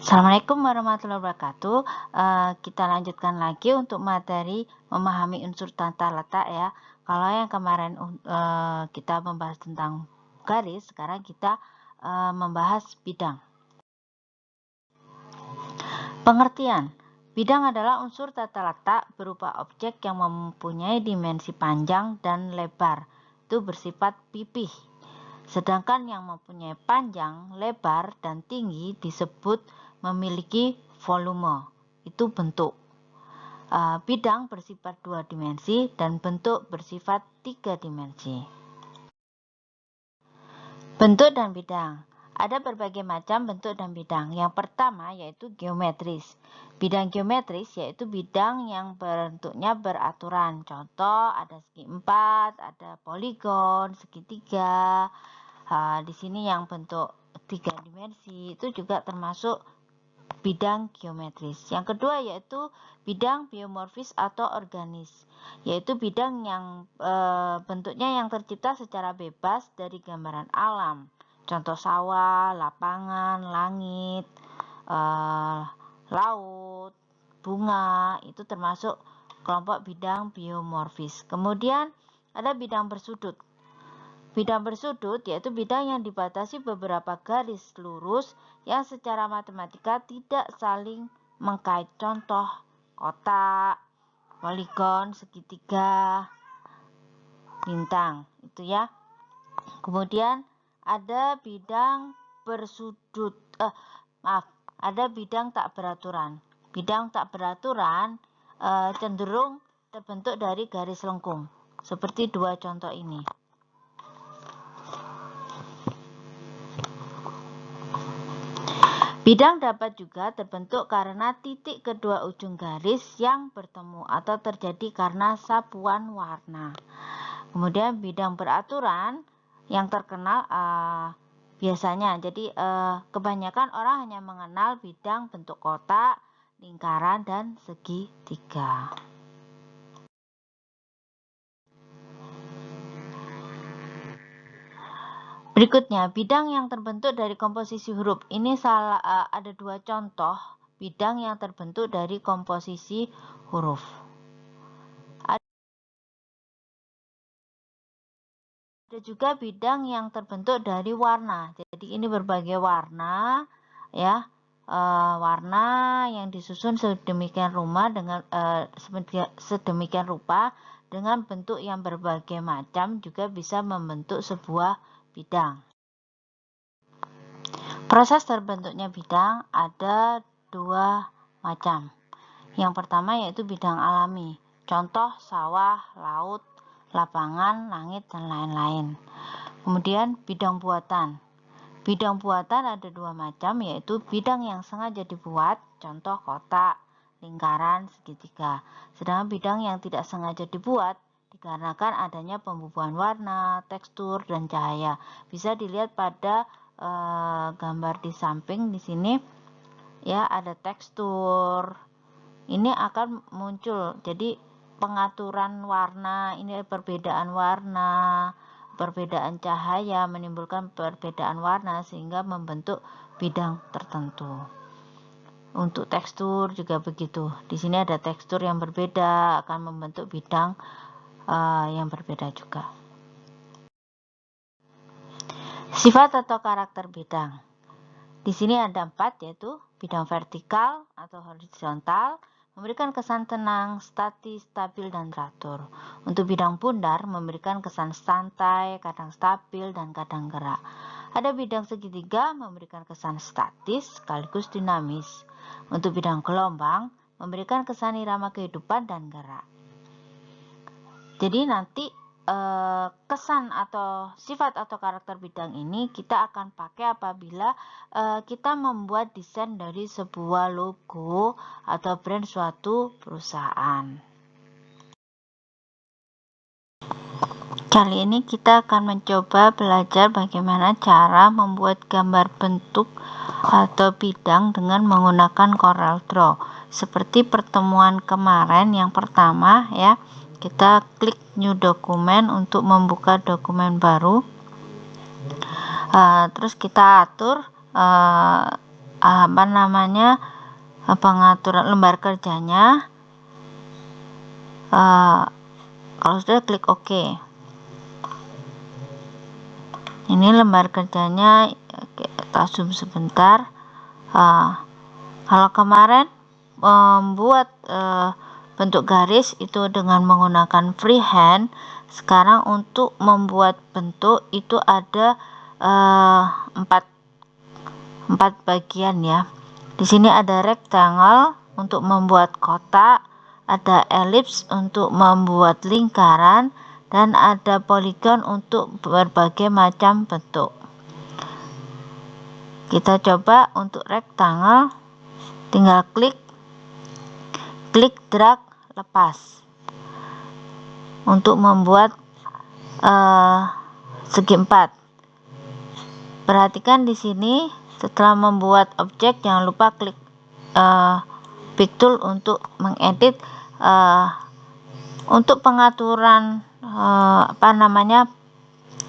Assalamualaikum warahmatullahi wabarakatuh. Kita lanjutkan lagi untuk materi memahami unsur tata letak ya. Kalau yang kemarin kita membahas tentang garis, sekarang kita membahas bidang. Pengertian. Bidang adalah unsur tata letak berupa objek yang mempunyai dimensi panjang dan lebar. Itu bersifat pipih. Sedangkan yang mempunyai panjang, lebar, dan tinggi disebut memiliki volume. Itu bentuk. Bidang bersifat 2 dimensi dan bentuk bersifat 3 dimensi. Bentuk dan bidang. Ada berbagai macam bentuk dan bidang. Yang pertama yaitu geometris. Bidang geometris yaitu bidang yang bentuknya beraturan. Contoh ada segi 4, ada poligon, segitiga. Di sini yang bentuk 3 dimensi itu juga termasuk bidang geometris. Yang kedua yaitu bidang biomorfis atau organis, yaitu bidang yang bentuknya yang tercipta secara bebas dari gambaran alam. Contoh sawah, lapangan, langit, laut, bunga, itu termasuk kelompok bidang biomorfis. Kemudian ada bidang bersudut. Bidang bersudut yaitu bidang yang dibatasi beberapa garis lurus yang secara matematika tidak saling mengkait. Contoh kotak, poligon, segitiga, bintang, itu ya. Kemudian ada bidang bersudut, ada bidang tak beraturan. Bidang tak beraturan cenderung terbentuk dari garis lengkung, seperti 2 contoh ini. Bidang dapat juga terbentuk karena titik kedua ujung garis yang bertemu atau terjadi karena sapuan warna. Kemudian bidang beraturan yang terkenal biasanya, jadi kebanyakan orang hanya mengenal bidang bentuk kotak, lingkaran, dan segitiga. Berikutnya, bidang yang terbentuk dari komposisi huruf. Ini ada 2 contoh bidang yang terbentuk dari komposisi huruf. Ada juga bidang yang terbentuk dari warna. Jadi ini berbagai warna ya. Warna yang disusun sedemikian rupa dengan bentuk yang berbagai macam juga bisa membentuk sebuah bidang. Proses terbentuknya bidang ada 2 macam. Yang pertama yaitu bidang alami. Contoh sawah, laut, lapangan, langit, dan lain-lain. Kemudian bidang buatan. Bidang buatan ada 2 macam, yaitu bidang yang sengaja dibuat, contoh kotak, lingkaran, segitiga. Sedangkan bidang yang tidak sengaja dibuat dikarenakan adanya pembubuhan warna, tekstur, dan cahaya. Bisa dilihat pada gambar di samping di sini ya, ada tekstur. Ini akan muncul, jadi pengaturan warna, ini perbedaan warna, perbedaan cahaya menimbulkan perbedaan warna sehingga membentuk bidang tertentu. Untuk tekstur juga begitu. Di sini ada tekstur yang berbeda akan membentuk bidang yang berbeda juga. Sifat atau karakter bidang. Di sini ada 4, yaitu bidang vertikal atau horizontal, memberikan kesan tenang, statis, stabil, dan teratur. Untuk bidang bundar, memberikan kesan santai, kadang stabil, dan kadang gerak. Ada bidang segitiga, memberikan kesan statis, sekaligus dinamis. Untuk bidang gelombang, memberikan kesan irama kehidupan dan gerak. Jadi nanti kesan atau sifat atau karakter bidang ini kita akan pakai apabila kita membuat desain dari sebuah logo atau brand suatu perusahaan. Kali ini kita akan mencoba belajar bagaimana cara membuat gambar bentuk atau bidang dengan menggunakan Corel Draw. Seperti pertemuan kemarin yang pertama ya, kita klik new dokumen untuk membuka dokumen baru. Terus kita atur pengaturan lembar kerjanya. Kalau sudah, klik OK. Ini lembar kerjanya, kita zoom sebentar. Kalau kemarin membuat bentuk garis itu dengan menggunakan freehand, sekarang untuk membuat bentuk itu ada 4 bagian ya. Di sini ada rectangle untuk membuat kotak, ada ellipse untuk membuat lingkaran, dan ada polygon untuk berbagai macam bentuk. Kita coba untuk rectangle, tinggal klik drag, lepas untuk membuat segi 4. Perhatikan di sini, setelah membuat objek jangan lupa klik pick tool untuk mengedit. Untuk pengaturan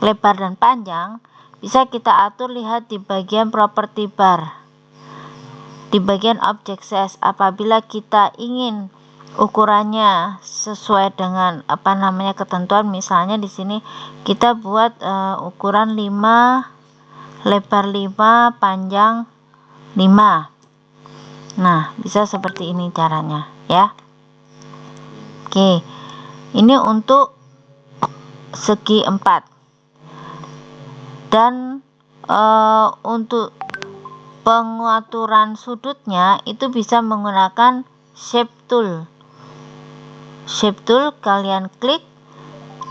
lebar dan panjang bisa kita atur, lihat di bagian property bar di bagian object size. Apabila kita ingin ukurannya sesuai dengan ketentuan, misalnya di sini kita buat ukuran 5, lebar 5, panjang 5. Nah, bisa seperti ini caranya ya. Oke, ini untuk segi 4. Dan untuk pengaturan sudutnya itu bisa menggunakan shape tool. Shape tool kalian klik,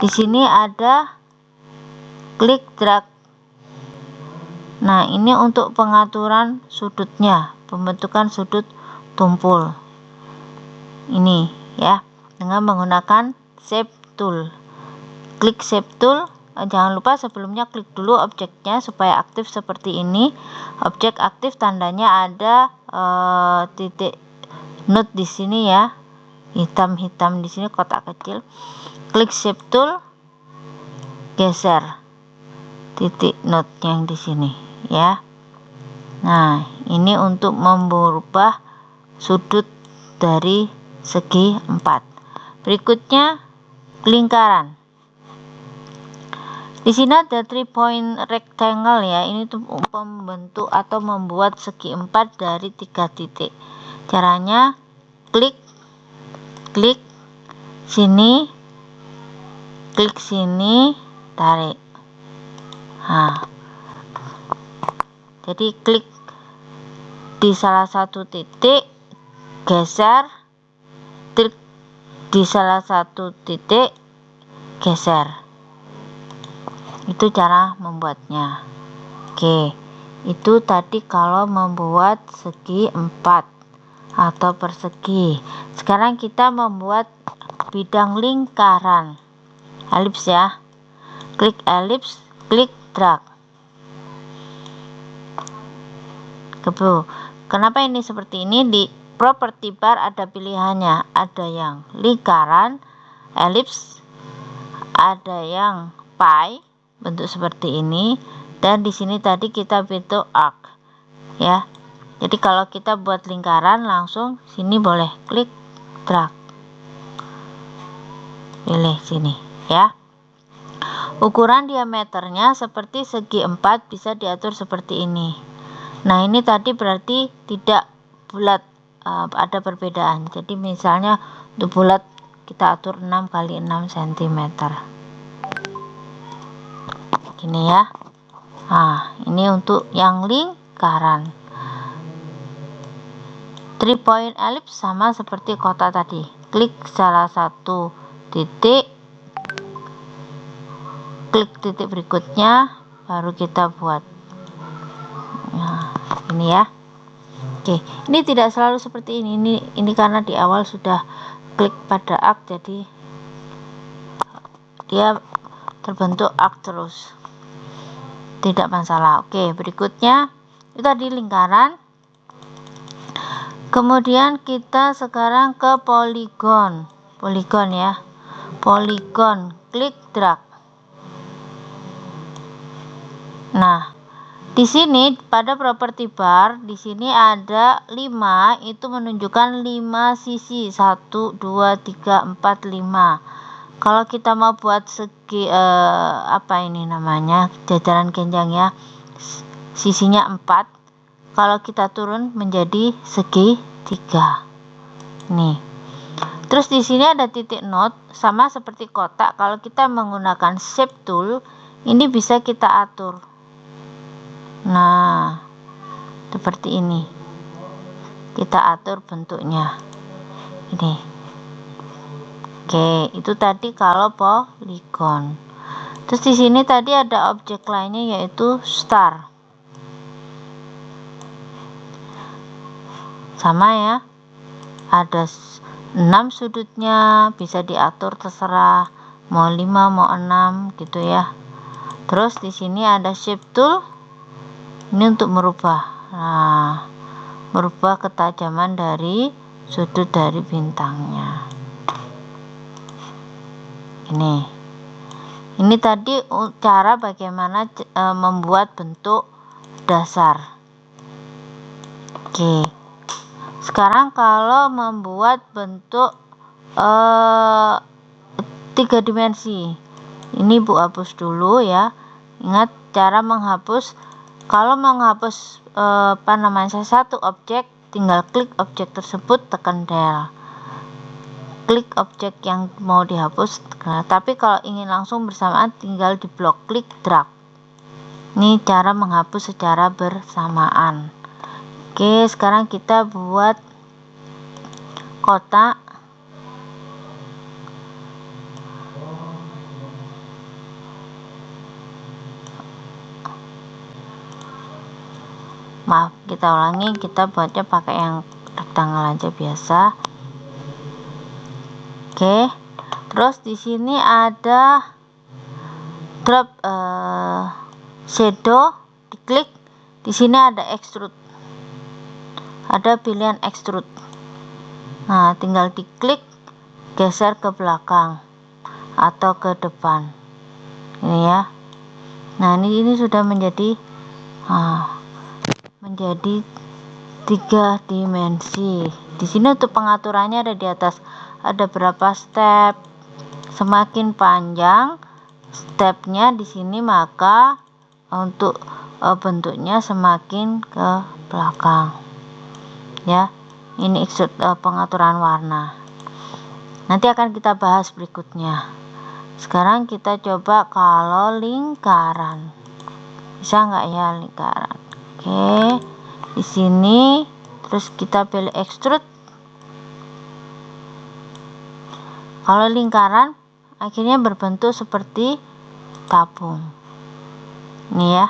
di sini ada klik drag. Nah, ini untuk pengaturan sudutnya, pembentukan sudut tumpul ini ya, dengan menggunakan shape tool. Klik shape tool. Jangan lupa sebelumnya klik dulu objeknya supaya aktif seperti ini. Objek aktif tandanya ada titik node di sini ya, hitam-hitam di sini, kotak kecil. Klik shape tool, geser titik node yang di sini ya. Nah, ini untuk merubah sudut dari segi 4. Berikutnya lingkaran. Di sini ada 3 point rectangle ya. Ini tuh membentuk atau membuat segi 4 dari 3 titik. Caranya klik sini, klik sini, tarik. Nah, jadi klik di salah satu titik, geser, klik di salah satu titik, geser. Itu cara membuatnya. Oke, itu tadi kalau membuat segi 4 atau persegi. Sekarang kita membuat bidang lingkaran, elips ya. Klik elips, klik drag. Kenapa ini seperti ini? Di property bar ada pilihannya, ada yang lingkaran, elips, ada yang pie bentuk seperti ini, dan di sini tadi kita bentuk arc ya. Jadi kalau kita buat lingkaran, langsung sini boleh klik drag, pilih sini ya. Ukuran diameternya seperti segi 4 bisa diatur seperti ini. Nah, ini tadi berarti tidak bulat, ada perbedaan. Jadi misalnya untuk bulat kita atur 6 kali 6 cm gini ya. Nah, ini untuk yang lingkaran. 3 point ellipse sama seperti kotak tadi. Klik salah satu titik, klik titik berikutnya, baru kita buat. Nah, ini ya. Oke, ini tidak selalu seperti ini. Ini karena di awal sudah klik pada arc, jadi dia terbentuk arc terus. Tidak masalah. Oke, berikutnya itu tadi lingkaran. Kemudian kita sekarang ke poligon ya. Poligon, klik drag. Nah, Di sini pada properti bar di sini ada 5, itu menunjukkan 5 sisi. 1 2 3 4 5. Kalau kita mau buat segi apa ini namanya, jajaran genjang ya, sisinya 4. Kalau kita turun menjadi segi 3. Nih. Terus di sini ada titik note, sama seperti kotak. Kalau kita menggunakan shape tool, ini bisa kita atur. Nah, seperti ini. Kita atur bentuknya. Ini. Oke, itu tadi kalau polygon. Terus di sini tadi ada objek lainnya yaitu star. Sama ya. Ada 6 sudutnya, bisa diatur terserah mau 5 mau 6 gitu ya. Terus di sini ada shape tool. Ini untuk merubah. Nah, merubah ketajaman dari sudut dari bintangnya. Ini tadi cara bagaimana membuat bentuk dasar. Oke. Sekarang kalau membuat bentuk 3 dimensi. Ini Bu hapus dulu ya. Ingat cara menghapus. Kalau menghapus satu objek, tinggal klik objek tersebut, tekan del. Klik objek yang mau dihapus. Nah, tapi kalau ingin langsung bersamaan, tinggal di blok klik drag. Ini cara menghapus secara bersamaan. Oke, sekarang kita buat kotak. Maaf, kita ulangi, kita buatnya pakai yang rectangle aja biasa. Oke, terus di sini ada drop shadow, diklik. Di sini ada extrude, ada pilihan extrude. Nah, tinggal diklik, geser ke belakang atau ke depan. Ini ya. Nah, ini sudah menjadi 3 dimensi. Di sini untuk pengaturannya ada di atas. Ada berapa step. Semakin panjang stepnya di sini, maka untuk bentuknya semakin ke belakang. Ya, ini pengaturan warna. Nanti akan kita bahas berikutnya. Sekarang kita coba kalau lingkaran. Bisa nggak ya lingkaran? Oke, di sini terus kita pilih extrude. Kalau lingkaran akhirnya berbentuk seperti tabung. Ini ya.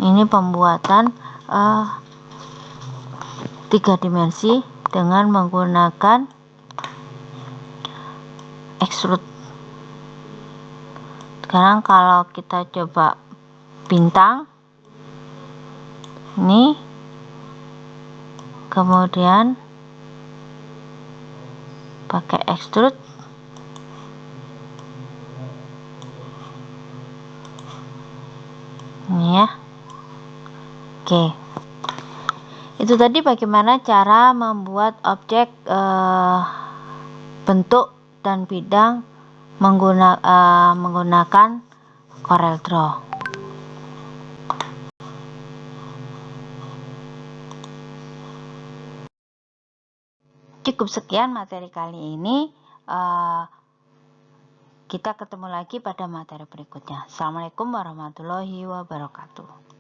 Ini pembuatan 3 dimensi dengan menggunakan extrude. Sekarang kalau kita coba bintang, ini kemudian pakai extrude. Ini ya. Oke, itu tadi bagaimana cara membuat objek bentuk dan bidang menggunakan Corel Draw. Cukup sekian materi kali ini. Kita ketemu lagi pada materi berikutnya. Assalamualaikum warahmatullahi wabarakatuh.